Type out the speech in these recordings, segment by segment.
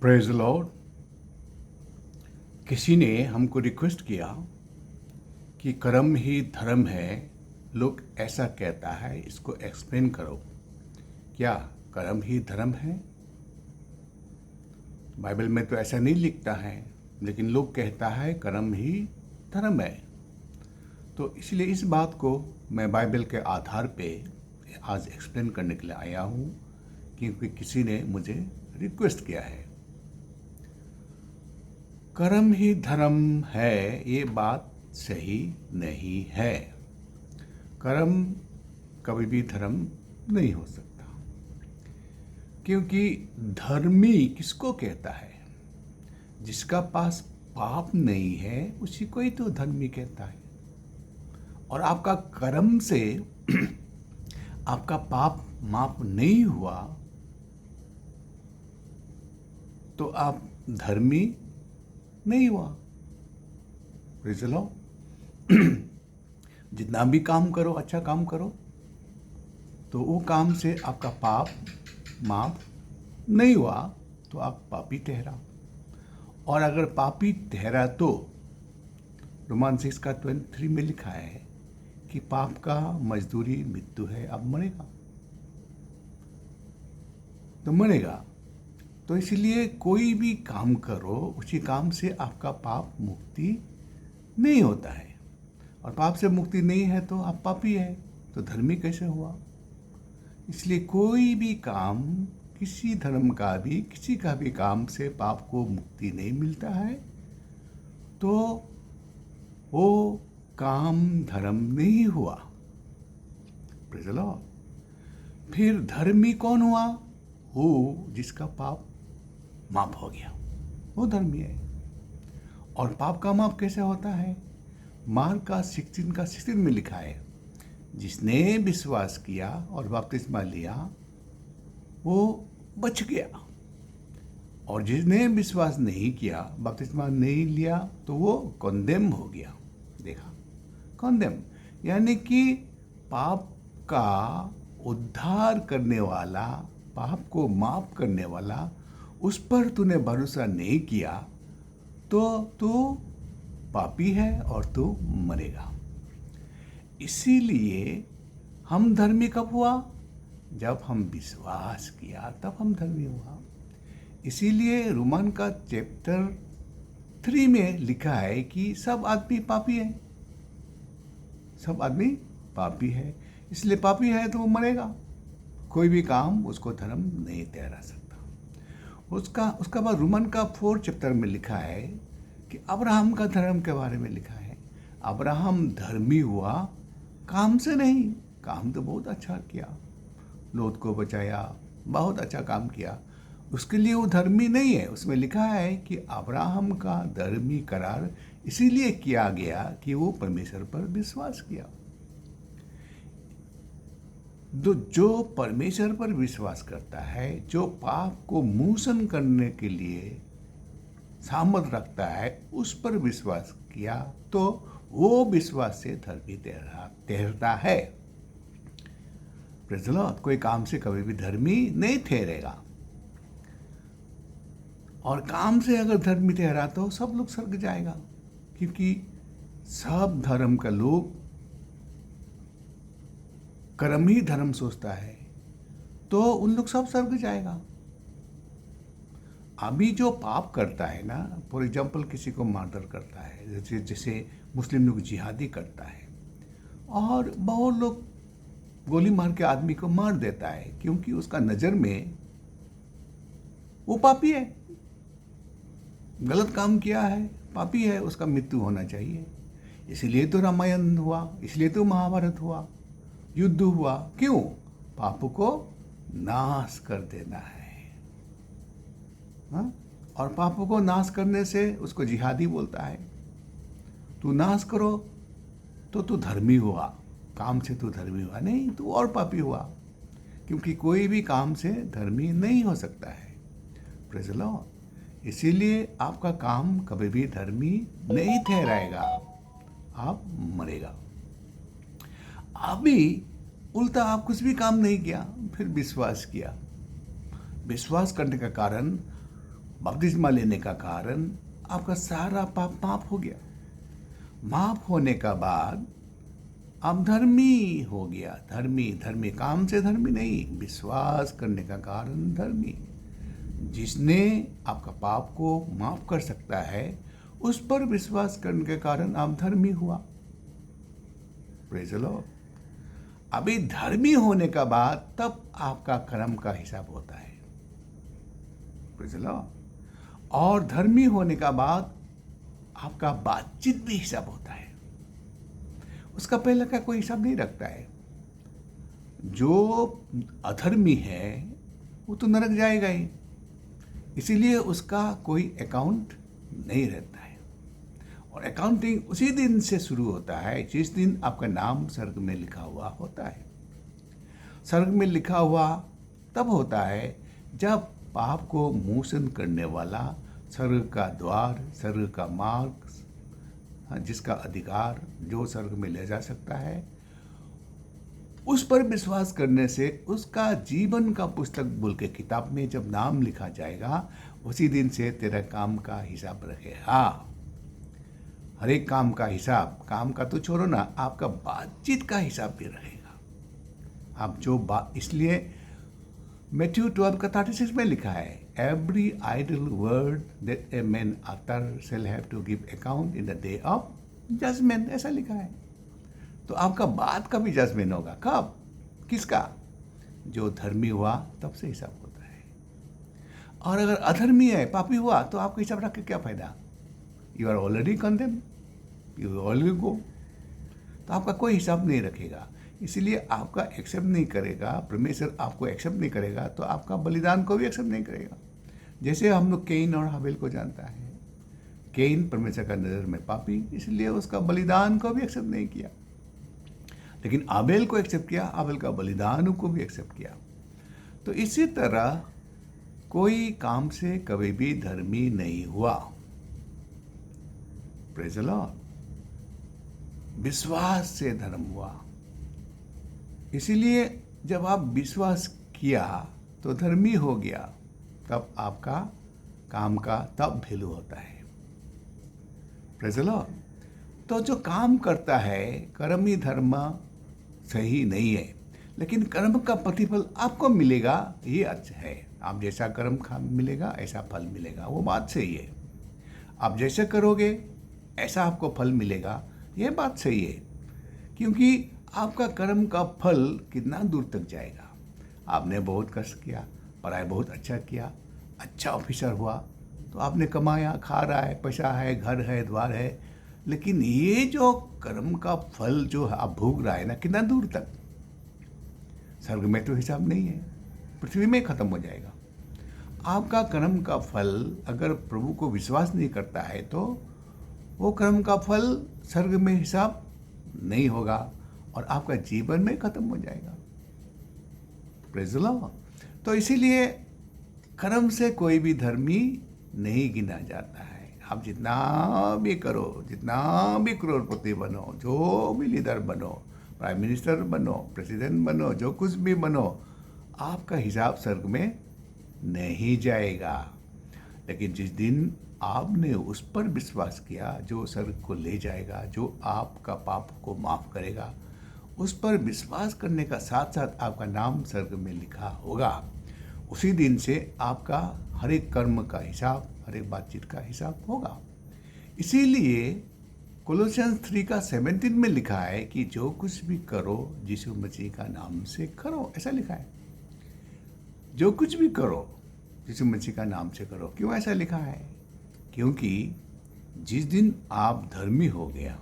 Praise Lord. किसी ने हमको रिक्वेस्ट किया कि कर्म ही धर्म है। लोग ऐसा कहता है, इसको एक्सप्लेन करो। क्या कर्म ही धर्म है? बाइबल में तो ऐसा नहीं लिखता है, लेकिन लोग कहता है कर्म ही धर्म है। तो इसलिए इस बात को मैं बाइबल के आधार पे आज एक्सप्लेन करने के लिए आया हूँ, क्योंकि किसी ने मुझे रिक्वेस्ट किया है। कर्म ही धर्म है, ये बात सही नहीं है। कर्म कभी भी धर्म नहीं हो सकता, क्योंकि धर्मी किसको कहता है? जिसका पास पाप नहीं है उसी को ही तो धर्मी कहता है। और आपका कर्म से आपका पाप माफ नहीं हुआ तो आप धर्मी नहीं हुआ। Praise the Lord. जितना भी काम करो, अच्छा काम करो, तो वो काम से आपका पाप माफ नहीं हुआ तो आप पापी ठहरा। और अगर पापी ठहरा तो रोमन 6:23 में लिखा है कि पाप का मजदूरी मृत्यु है। अब मरेगा तो मरेगा। तो इसलिए कोई भी काम करो, उसी काम से आपका पाप मुक्ति नहीं होता है। और पाप से मुक्ति नहीं है तो आप पापी है, तो धर्मी कैसे हुआ? इसलिए कोई भी काम, किसी धर्म का भी, किसी का भी काम से पाप को मुक्ति नहीं मिलता है तो वो काम धर्म नहीं हुआ। Praise the Lord. फिर धर्मी कौन हुआ? वो जिसका पाप माफ हो गया, वो धर्मी है। और पाप का माफ कैसे होता है? मार्क का 16 में लिखा है, जिसने विश्वास किया और बपतिस्मा लिया वो बच गया, और जिसने विश्वास नहीं किया, बपतिस्मा नहीं लिया, तो वो कॉन्डेम हो गया। देखा, कॉन्डेम यानी कि पाप का उद्धार करने वाला, पाप को माफ करने वाला, उस पर तूने भरोसा नहीं किया तो तू पापी है और तू मरेगा। इसीलिए हम धर्मी कब हुआ? जब हम विश्वास किया तब हम धर्मी हुआ। इसीलिए रोमन का चैप्टर 3 में लिखा है कि सब आदमी पापी है। सब आदमी पापी है, इसलिए पापी है तो वो मरेगा। कोई भी काम उसको धर्म नहीं ठहरा सकता। उसका बाद रोमन का 4 चैप्टर में लिखा है कि अब्राहम का धर्म के बारे में लिखा है। अब्राहम धर्मी हुआ काम से नहीं। काम तो बहुत अच्छा किया, लोथ को बचाया, बहुत अच्छा काम किया, उसके लिए वो धर्मी नहीं है। उसमें लिखा है कि अब्राहम का धर्मी करार इसीलिए किया गया कि वो परमेश्वर पर विश्वास किया। जो परमेश्वर पर विश्वास करता है, जो पाप को मोचन करने के लिए सामर्थ रखता है, उस पर विश्वास किया तो वो विश्वास से धर्मी ठहरता है। Praise the Lord. कोई काम से कभी भी धर्मी नहीं ठहरेगा। और काम से अगर धर्मी ठहरा तो सब लोग स्वर्ग जाएगा, क्योंकि सब धर्म का लोग कर्म ही धर्म सोचता है, तो उन लोग सब स्वर्ग जाएगा। अभी जो पाप करता है ना, फॉर एग्जाम्पल किसी को मर्डर करता है, जैसे मुस्लिम लोग जिहादी करता है, और बहुत लोग गोली मार के आदमी को मार देता है, क्योंकि उसका नज़र में वो पापी है, गलत काम किया है, पापी है, उसका मृत्यु होना चाहिए। इसलिए तो रामायण हुआ, इसलिए तो महाभारत हुआ, युद्ध हुआ। क्यों? पाप को नाश कर देना है। हाँ? और पाप को नाश करने से उसको जिहादी बोलता है। तू नाश करो तो तू धर्मी हुआ, काम से तू धर्मी हुआ नहीं, तू और पापी हुआ, क्योंकि कोई भी काम से धर्मी नहीं हो सकता है। Praise the Lord. इसीलिए आपका काम कभी भी धर्मी नहीं ठहराएगा, आप मरेगा। अभी उल्टा आप कुछ भी काम नहीं किया, फिर विश्वास किया। विश्वास करने का कारण बपतिस्मा लेने का कारण आपका सारा पाप माफ हो गया। माफ होने का बाद आप धर्मी हो गया। धर्मी, धर्मी काम से धर्मी नहीं, विश्वास करने का कारण धर्मी। जिसने आपका पाप को माफ कर सकता है, उस पर विश्वास करने के कारण आप धर्मी हुआ। Praise the Lord. अभी धर्मी होने का बाद तब आपका कर्म का हिसाब होता है। Praise the Lord. और धर्मी होने का बाद आपका बातचीत भी हिसाब होता है। उसका पहले का कोई हिसाब नहीं रखता है। जो अधर्मी है वो तो नरक जाएगा ही, इसीलिए उसका कोई अकाउंट नहीं रहता है। और अकाउंटिंग उसी दिन से शुरू होता है जिस दिन आपका नाम स्वर्ग में लिखा हुआ होता है। स्वर्ग में लिखा हुआ तब होता है जब पाप को मोचन करने वाला स्वर्ग का द्वार, स्वर्ग का मार्ग, जिसका अधिकार जो स्वर्ग में ले जा सकता है, उस पर विश्वास करने से उसका जीवन का पुस्तक बोल के किताब में जब नाम लिखा जाएगा, उसी दिन से तेरा काम का हिसाब रखेगा। हर एक काम का हिसाब, काम का तो छोड़ो ना, आपका बातचीत का हिसाब भी रहेगा। आप जो बात, इसलिए मैथ्यू 12 का 36 में लिखा है, every idle word that a man utter shall have to give account in the day of judgement, ऐसा लिखा है। तो आपका बात का भी जजमेंट होगा। कब? किसका? जो धर्मी हुआ तब से हिसाब होता है। और अगर अधर्मी है, पापी हुआ, तो आपको हिसाब रख के क्या फायदा? You are already condemn, you already go. तो आपका कोई हिसाब नहीं रखेगा, इसलिए आपका एक्सेप्ट नहीं करेगा। परमेश्वर आपको एक्सेप्ट नहीं करेगा तो आपका बलिदान को भी एक्सेप्ट नहीं करेगा। जैसे हम लोग केन और हाबेल को जानता है। केन परमेश्वर का नजर में पापी, इसलिए उसका बलिदान को भी एक्सेप्ट नहीं किया। लेकिन आबेल को एक्सेप्ट किया, आबेल का बलिदान को भी एक्सेप्ट किया। तो इसी तरह कोई काम से कभी भी धर्मी नहीं हुआ। Praise the Lord. विश्वास से धर्म हुआ। इसीलिए जब आप विश्वास किया तो धर्मी हो गया, तब आपका काम का तब वैल्यू होता है। Praise the Lord. तो जो काम करता है, कर्म ही धर्म सही नहीं है, लेकिन कर्म का प्रतिफल आपको मिलेगा, ये अच्छा है। आप जैसा कर्म मिलेगा ऐसा फल मिलेगा, वो बात सही है। आप जैसे करोगे ऐसा आपको फल मिलेगा, ये बात सही है। क्योंकि आपका कर्म का फल कितना दूर तक जाएगा। आपने बहुत कष्ट किया, पढ़ाई बहुत अच्छा किया, अच्छा ऑफिसर हुआ, तो आपने कमाया, खा रहा है, पैसा है, घर है, द्वार है, लेकिन ये जो कर्म का फल जो आप भोग रहा है ना, कितना दूर तक? स्वर्ग में तो हिसाब नहीं है, पृथ्वी में खत्म हो जाएगा। आपका कर्म का फल अगर प्रभु को विश्वास नहीं करता है तो वो कर्म का फल स्वर्ग में हिसाब नहीं होगा और आपका जीवन में खत्म हो जाएगा। Praise the Lord. तो इसीलिए कर्म से कोई भी धर्मी नहीं गिना जाता है। आप जितना भी करो, जितना भी करोड़पति बनो, जो भी लीडर बनो, प्राइम मिनिस्टर बनो, प्रेसिडेंट बनो, जो कुछ भी बनो, आपका हिसाब स्वर्ग में नहीं जाएगा। लेकिन जिस दिन आपने उस पर विश्वास किया जो स्वर्ग को ले जाएगा, जो आपका पाप को माफ करेगा, उस पर विश्वास करने का साथ साथ आपका नाम स्वर्ग में लिखा होगा, उसी दिन से आपका हर एक कर्म का हिसाब, हर एक बातचीत का हिसाब होगा। इसीलिए कोलोसियंस 3:17 में लिखा है कि जो कुछ भी करो यीशु मसीह का नाम से करो, ऐसा लिखा है। जो कुछ भी करो यीशु मसीह का नाम से करो। क्यों ऐसा लिखा है? क्योंकि जिस दिन आप धर्मी हो गया,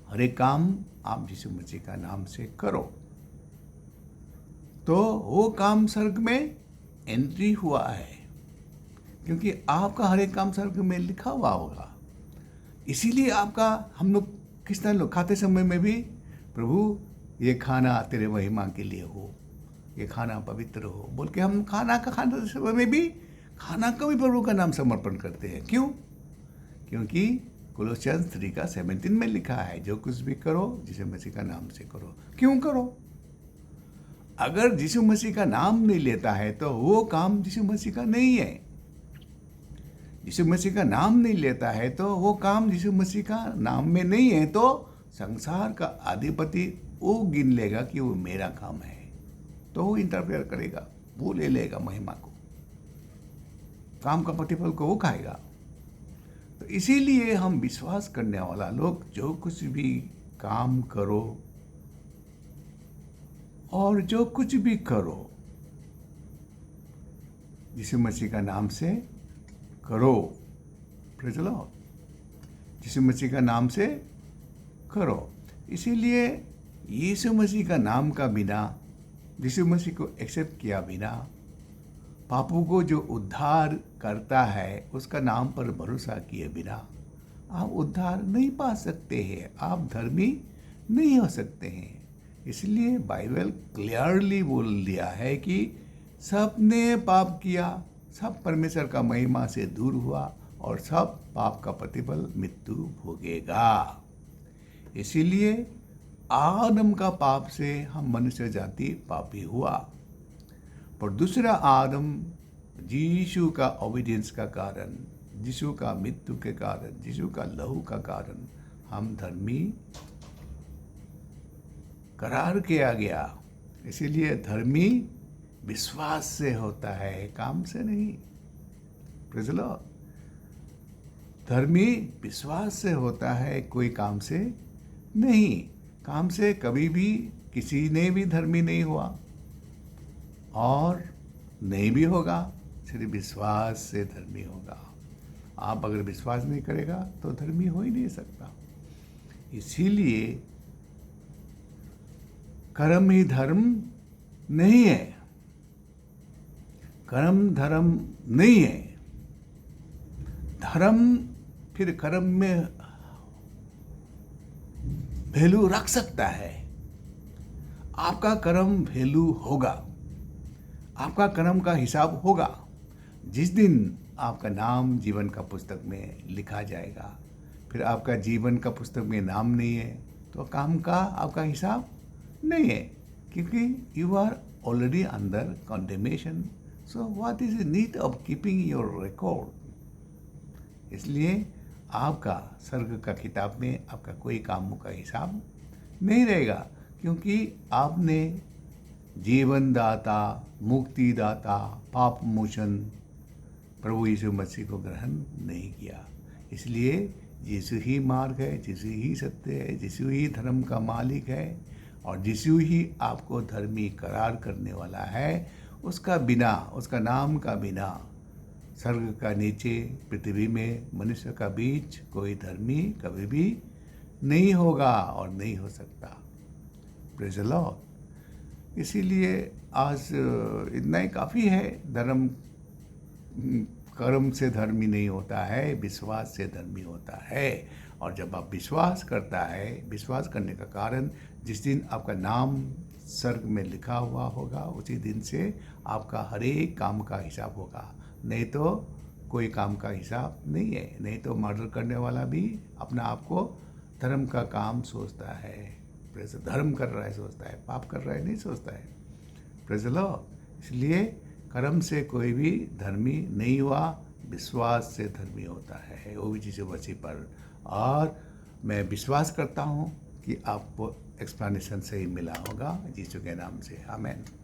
हर एक काम आप यीशु मसीह का नाम से करो, तो वो काम स्वर्ग में एंट्री हुआ है, क्योंकि आपका हर एक काम स्वर्ग में लिखा हुआ होगा। इसीलिए आपका, हम लोग क्रिश्चियन लोग खाते समय में भी, प्रभु ये खाना तेरे महिमा के लिए हो, ये खाना पवित्र हो बोल के हम खाना समय में भी खाना का भी प्रभु का नाम समर्पण करते हैं। क्यों? क्योंकि कोलोसियंस 3:17 में लिखा है, जो कुछ भी करो यीशु मसीह का नाम से करो। क्यों करो? अगर यीशु मसीह का नाम नहीं लेता है तो वो काम यीशु मसीह का नहीं है। यीशु मसीह का नाम नहीं लेता है तो वो काम यीशु मसीह का नाम में नहीं है, तो संसार का अधिपति वो गिन लेगा कि वो मेरा काम है, तो वो इंटरफेयर करेगा, वो ले लेगा महिमा को, काम का प्रतिफल को वो खाएगा। तो इसीलिए हम विश्वास करने वाला लोग जो कुछ भी काम करो और जो कुछ भी करो यीशु मसीह का नाम से करो। Praise the lord. Yishu Masih का नाम से करो। इसीलिए यीशु मसीह का नाम का बिना, यीशु मसीह को एक्सेप्ट किया बिना, पापों को जो उद्धार करता है उसका नाम पर भरोसा किए बिना आप उद्धार नहीं पा सकते हैं, आप धर्मी नहीं हो सकते हैं। इसलिए बाइबल क्लियरली बोल दिया है कि सब ने पाप किया, सब परमेश्वर का महिमा से दूर हुआ और सब पाप का प्रतिफल मृत्यु भोगेगा। इसीलिए आदम का पाप से हम मनुष्य जाति पापी हुआ, पर दूसरा आदम यीशु का ओबीडियंस का कारण, यीशु का मृत्यु के कारण, यीशु का लहू का कारण हम धर्मी करार किया गया। इसीलिए धर्मी विश्वास से होता है, काम से नहीं। Praise the Lord. धर्मी विश्वास से होता है, कोई काम से नहीं। काम से कभी भी किसी ने भी धर्मी नहीं हुआ और नहीं भी होगा, सिर्फ विश्वास से धर्मी होगा। आप अगर विश्वास नहीं करेगा तो धर्मी हो ही नहीं सकता। इसीलिए कर्म ही धर्म नहीं है, कर्म धर्म नहीं है। धर्म फिर कर्म में वैल्यू रख सकता है। आपका कर्म वैल्यू होगा, आपका कर्म का हिसाब होगा जिस दिन आपका नाम जीवन का पुस्तक में लिखा जाएगा। फिर आपका जीवन का पुस्तक में नाम नहीं है तो काम का आपका हिसाब नहीं है, क्योंकि you are already under condemnation. So what is the need of keeping your record. इसलिए आपका स्वर्ग का किताब में आपका कोई कामों का हिसाब नहीं रहेगा, क्योंकि आपने जीवन दाता, मुक्ति दाता, पाप मोचन प्रभु यीशु मसीह को ग्रहण नहीं किया। इसलिए यीशु ही मार्ग है, यीशु ही सत्य है, यीशु ही धर्म का मालिक है और यीशु ही आपको धर्मी करार करने वाला है। उसका बिना, उसका नाम का बिना स्वर्ग का नीचे पृथ्वी में मनुष्य का बीच कोई धर्मी कभी भी नहीं होगा और नहीं हो सकता। Praise the Lord. इसीलिए आज इतना ही काफ़ी है। धर्म कर्म से धर्मी नहीं होता है, विश्वास से धर्मी होता है। और जब आप विश्वास करता है, विश्वास करने का कारण जिस दिन आपका नाम स्वर्ग में लिखा हुआ होगा उसी दिन से आपका हर एक काम का हिसाब होगा। नहीं तो कोई काम का हिसाब नहीं है। नहीं तो मर्डर करने वाला भी अपना आप को धर्म का काम सोचता है, धर्म कर रहा है सोचता है, पाप कर रहा है नहीं सोचता है। Praise the Lord. इसलिए कर्म से कोई भी धर्मी नहीं हुआ, विश्वास से धर्मी होता है, वो भी यीशु मसीह पर। और मैं विश्वास करता हूँ कि आपको एक्सप्लेनेशन सही मिला होगा। यीशु के नाम से आमीन।